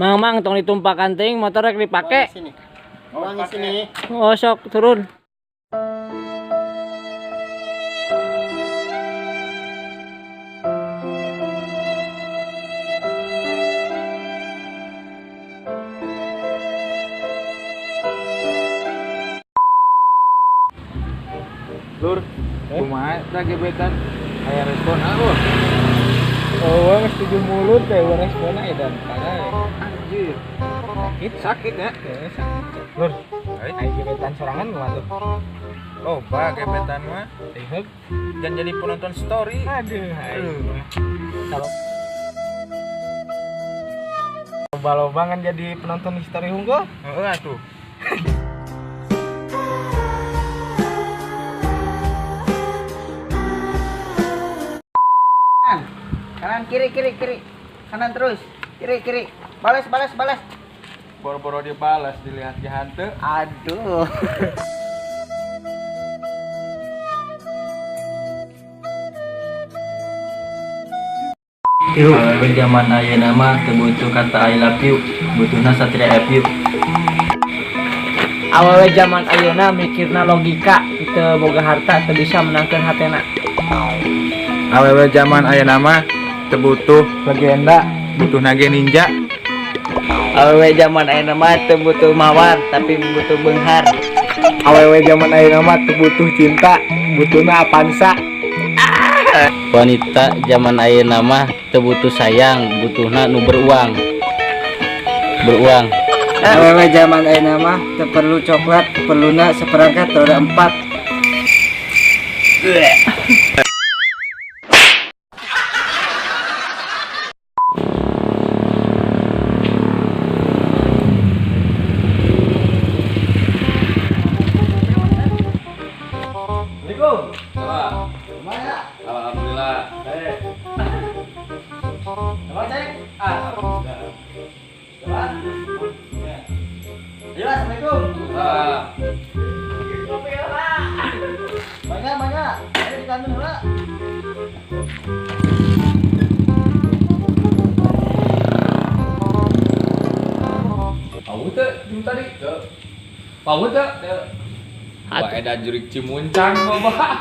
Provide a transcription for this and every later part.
Mang tong ditumpahkan ting motor rek dipake. Wangi sini. Oh sok turun. Lur, kumaha da gebetan? Aya respon aku. Oh, setuju mulut teh respon edan parah. Anjir. Sakit ya? Sakit. Lur, Ai gebetan sorangan kumaha tuh? loba gebetan mah. Teh. Jangan jadi penonton story. Aduh, kalau loba-loba kan jadi penonton history unggul. Heeh atuh. Kanan kiri kanan terus kiri balas Boro-boro dibalas dilihat di hante. aduh. Awewe zaman ayeuna mah teu butuh kata I love you, butuhna satria F you. Awewe zaman ayeuna mikirna logika, teu boga harta teu bisa menangkeun hatena. Awewe zaman ayeuna mah teu butuh legenda, butuh nage ninja. Awewe zaman ayeuna mah teu butuh mawar tapi butuh beunghar. Awewe zaman ayeuna mah teu butuh cinta, butuhna Avanza. Wanita zaman ayeuna mah teu butuh sayang, butuhna nu beruang. Awewe zaman ayeuna mah teu perlu coklat, perluna seperangkat roda 4. Alhamdulillah. Banyak. Ayo di kandung heula. Pau teh jeung tadi teu. Pau teh. Wah edan jurik cimuncang loba.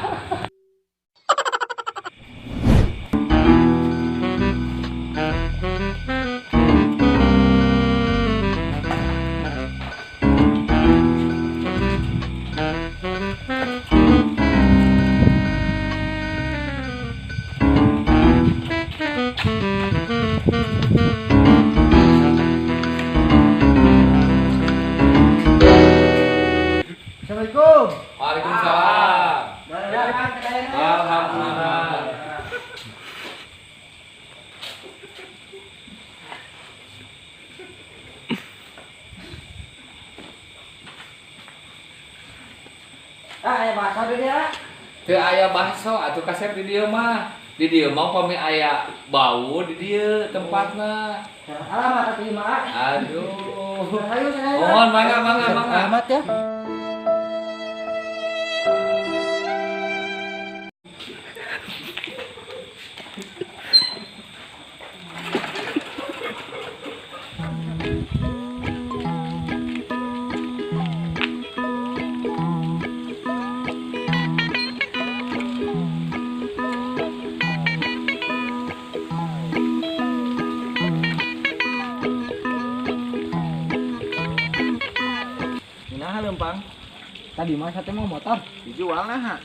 Assalamualaikum. Waalaikumsalam. Barang Alhamdulillah. aya bakso di dia. Teu aya bakso atuh kasep di dieu mah. Di dieu mah pami aya bau di dieu tempatna. Alamat atuh mah. Aduh. Ayo saya. Mohon mangga. Alamat ya. Nah, lempang. Tadi mah sate mau motor. Dijual nah.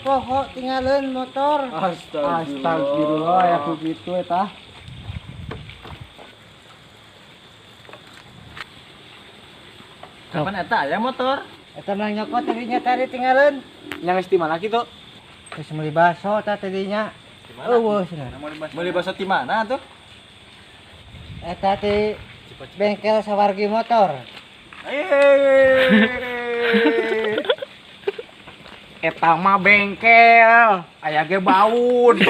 Poho tinggalin motor. Astagfirullah ya begitu eta. Kapan eta aya motor? Eta mah nyokot tadinya tadi tinggalin. Yang di mana kitu? Terus meuli bakso tadinya. Eueuh cenah. Beli bakso di mana tuh? Eta di bengkel sawargi motor. Eta mah bengkel, aya ge baun.